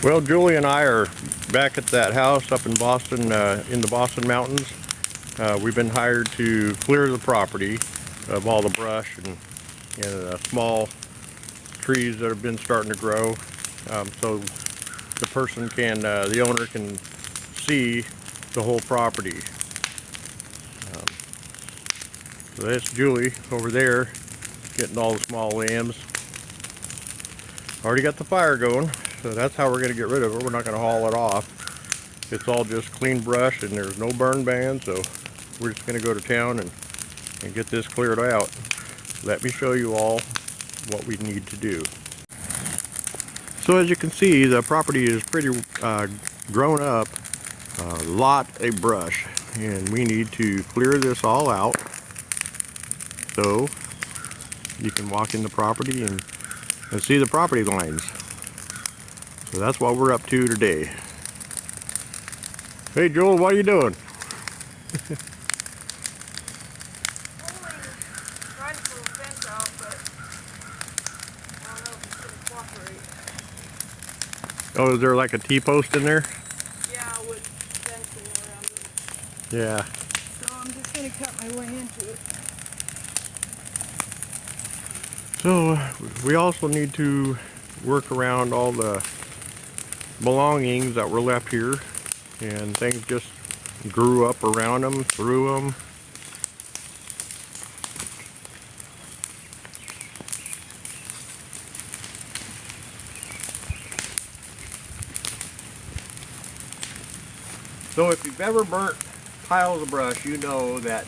Well, Julie and I are back at that house up in Boston, in the Boston Mountains. We've been hired to clear the property of all the brush and small trees that have been starting to grow, so the person can, the owner can see the whole property. So that's Julie over there getting all the small limbs. Already got the fire going, so that's how we're going to get rid of it. We're not going to haul it off. It's all just clean brush and there's no burn ban, so we're just going to go to town and get this cleared out. Let me show you all what we need to do. So as you can see, the property is pretty grown up, a lot of brush, and we need to clear this all out so you can walk in the property and see the property lines. So that's what we're up to today. Hey Joel, what are you doing? Trying to pull the fence out, but I don't know if it's going to cooperate. Oh, is there like a T-post in there? Yeah, with fencing around it. Yeah. So I'm just going to cut my way into it. So we also need to work around all the belongings that were left here, and things just grew up around them, through them. So if you've ever burnt piles of brush, you know that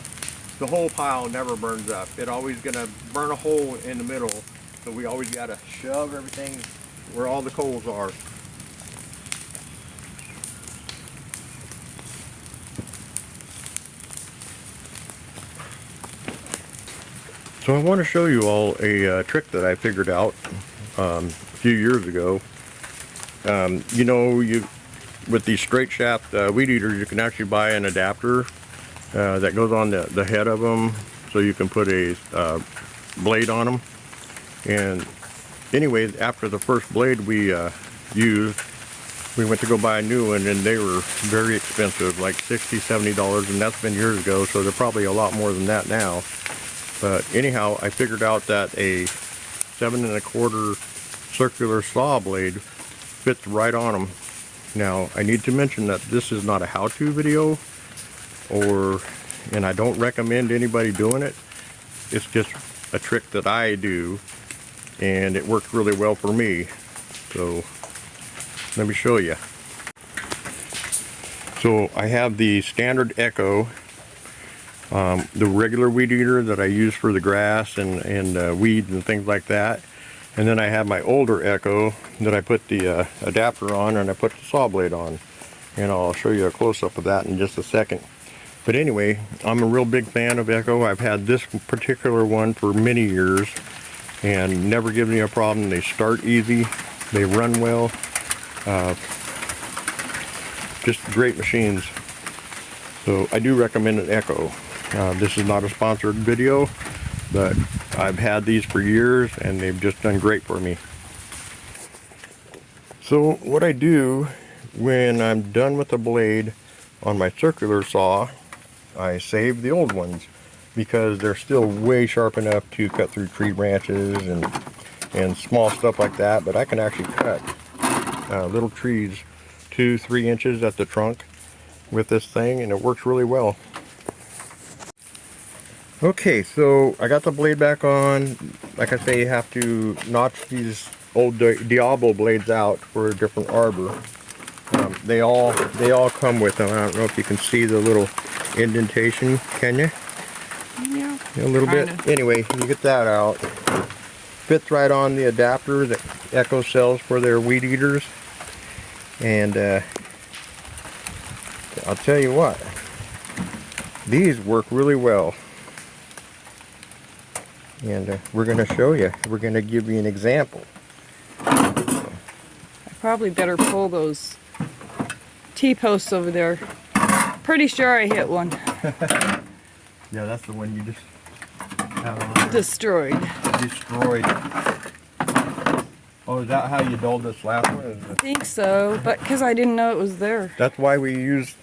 the whole pile never burns up. It's always gonna burn a hole in the middle, so we always gotta shove everything where all the coals are. So I want to show you all a trick that I figured out a few years ago. You know, with these straight shaft weed eaters, you can actually buy an adapter that goes on the head of them, so you can put a blade on them. And anyways, after the first blade we used, we went to go buy a new one, and they were very expensive, like $60–70, and that's been years ago, so they're probably a lot more than that now. But anyhow, I figured out that a 7 1/4 circular saw blade fits right on them. Now, I need to mention that this is not a how-to video, and I don't recommend anybody doing it. It's just a trick that I do, and it works really well for me. So let me show you. So I have the standard Echo, the regular weed eater that I use for the grass and weeds and things like that. And then I have my older Echo that I put the adapter on, and I put the saw blade on. And I'll show you a close-up of that in just a second. But anyway, I'm a real big fan of Echo. I've had this particular one for many years and never given me a problem. They start easy, they run well, just great machines. So I do recommend an Echo. This is not a sponsored video, but I've had these for years and they've just done great for me. So what I do when I'm done with the blade on my circular saw, I save the old ones because they're still way sharp enough to cut through tree branches and small stuff like that. But I can actually cut little trees 2–3 inches at the trunk with this thing, and it works really well. Okay, so I got the blade back on. Like I say, you have to notch these old Diablo blades out for a different arbor. They all come with them. I don't know if you can see the little indentation, can you? Yeah. A little bit. Anyway, you get that out. Fits right on the adapter that Echo sells for their weed eaters. And I'll tell you what, these work really well. And we're going to show you. We're going to give you an example. I probably better pull those T-posts over there. Pretty sure I hit one. Yeah, that's the one you just have on there. Destroyed. Destroyed. Oh, is that how you dulled this last one? I think so, but because I didn't know it was there. That's why we use,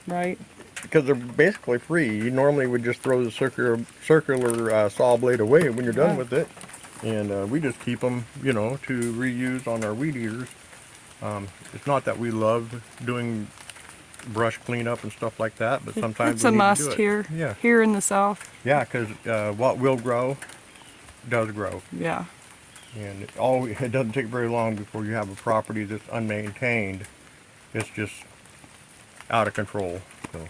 Right. because they're basically free. You normally would just throw the circular saw blade away when you're done Right. with it. And we just keep them, you know, to reuse on our weed eaters. It's not that we love doing brush cleanup and stuff like that, but sometimes It's we a need to do must it. here. Yeah. Here in the South. Yeah, because what will grow does grow. Yeah. And it doesn't take very long before you have a property that's unmaintained. It's just out of control. So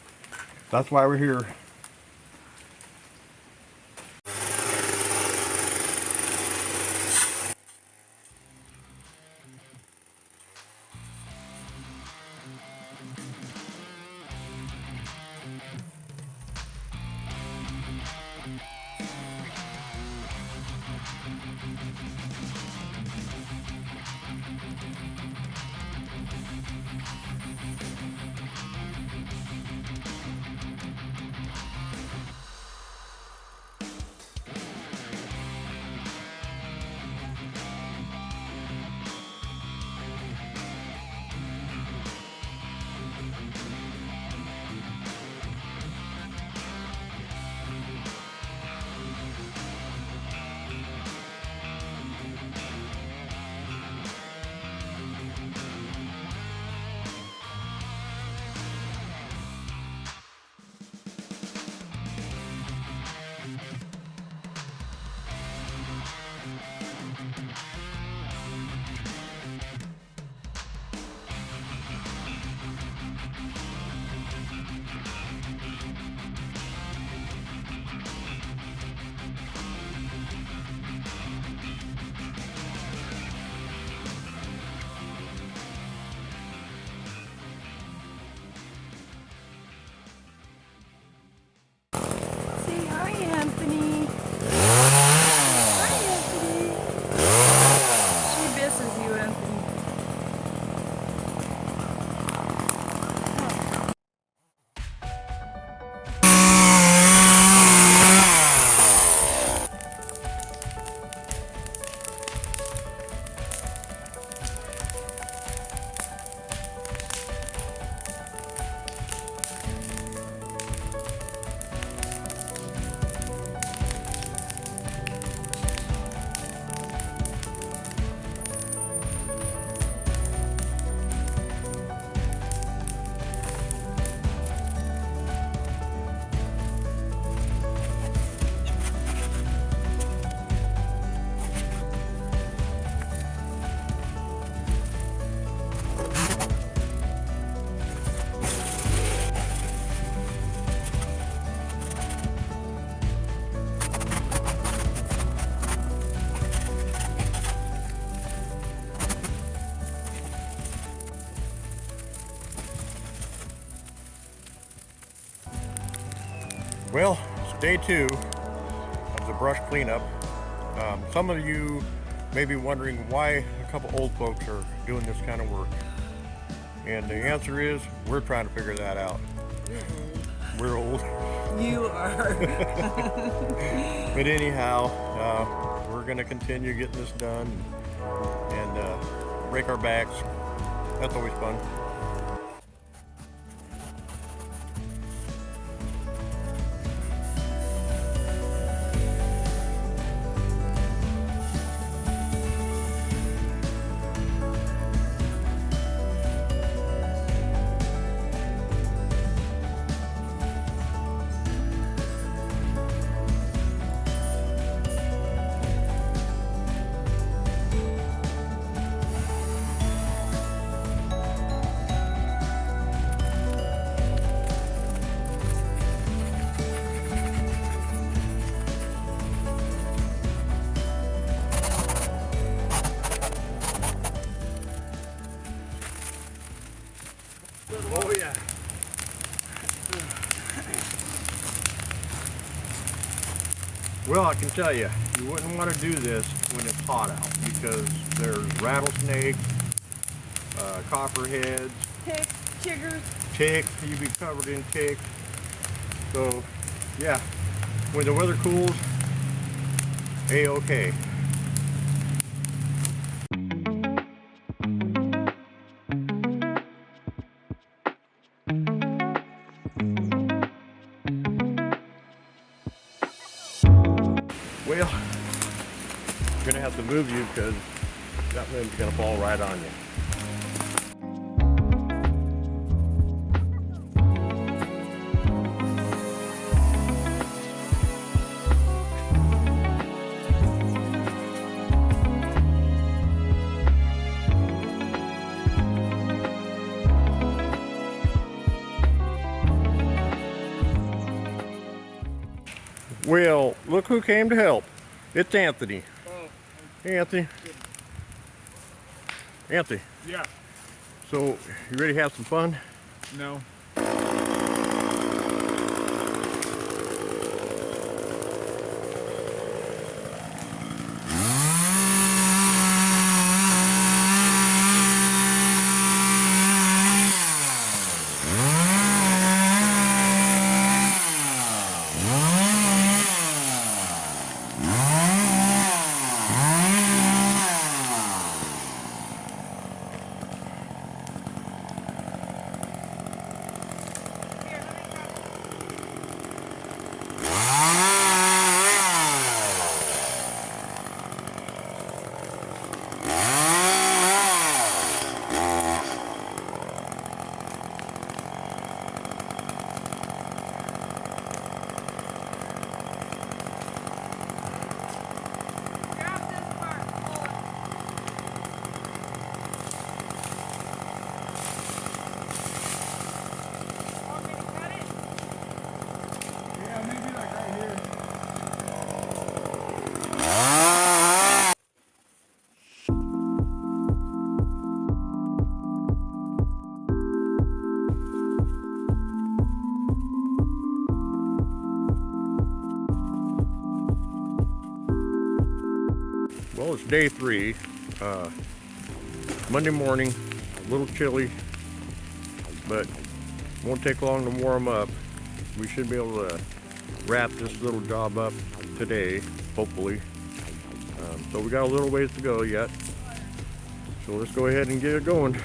that's why we're here. Say hi, Anthony. Hi, Anthony. She misses you, Anthony. Well, it's day 2 of the brush cleanup. Some of you may be wondering why a couple old folks are doing this kind of work. And the answer is, we're trying to figure that out. We're old. You are. But anyhow, we're going to continue getting this done and break our backs. That's always fun. Oh yeah. Well, I can tell you, you wouldn't want to do this when it's hot out because there's rattlesnakes, copperheads, Ticks, chiggers. ticks, you'd be covered in ticks. So, yeah, when the weather cools, A-okay. Well, I'm gonna have to move you because that limb's gonna fall right on you. Well, look who came to help. It's Anthony. Oh, Hey, Anthony. Anthony, yeah. so you ready to have some fun? No. Yeah, maybe like right here. Well, it's day 3. Monday morning, a little chilly, but won't take long to warm up. We should be able to wrap this little job up today, hopefully. So we got a little ways to go yet. So let's go ahead and get it going.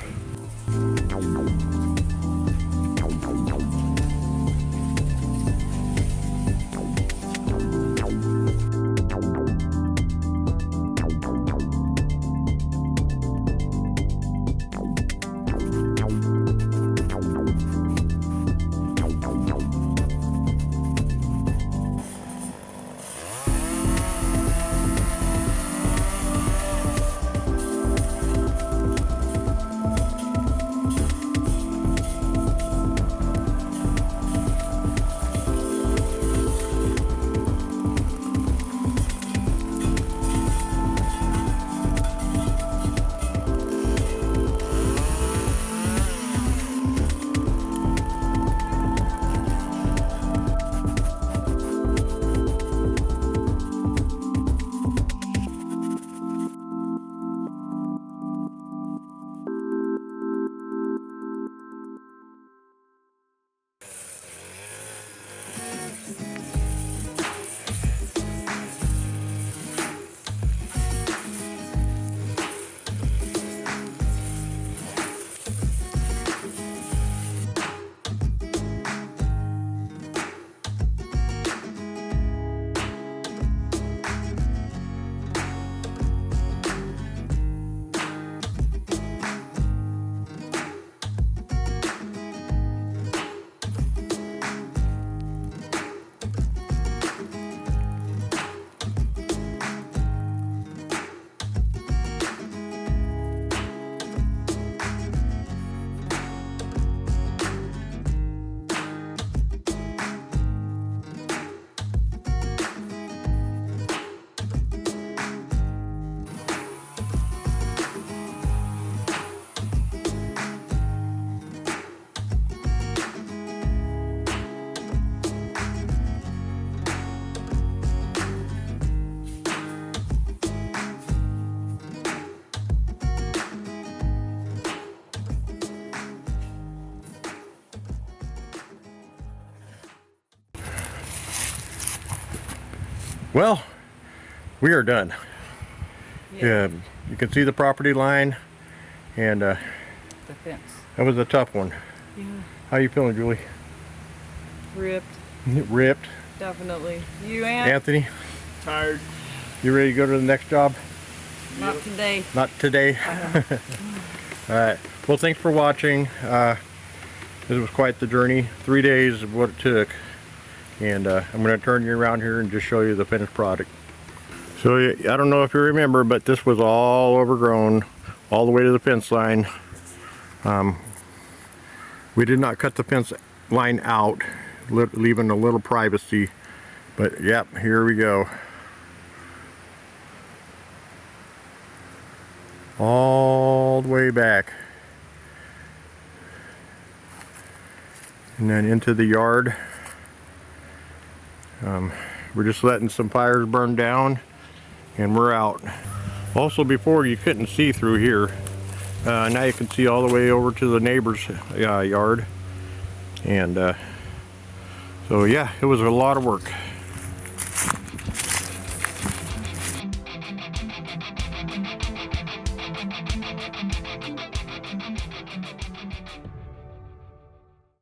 Well, we are done. Yeah, you can see the property line, and The fence. that was a tough one. Yeah. How you feeling, Julie? Ripped. Ripped. Definitely. You, Aunt? Anthony, Tired. you ready to go to the next job? Not today. Not today. All right. Well, thanks for watching. This was quite the journey. 3 days of what it took. And I'm going to turn you around here and just show you the finished product. So I don't know if you remember, but this was all overgrown all the way to the fence line. We did not cut the fence line out, leaving a little privacy. But yep, here we go. All the way back. And then into the yard. We're just letting some fires burn down and we're out. Also, before you couldn't see through here. Now you can see all the way over to the neighbor's yard. And so yeah, it was a lot of work.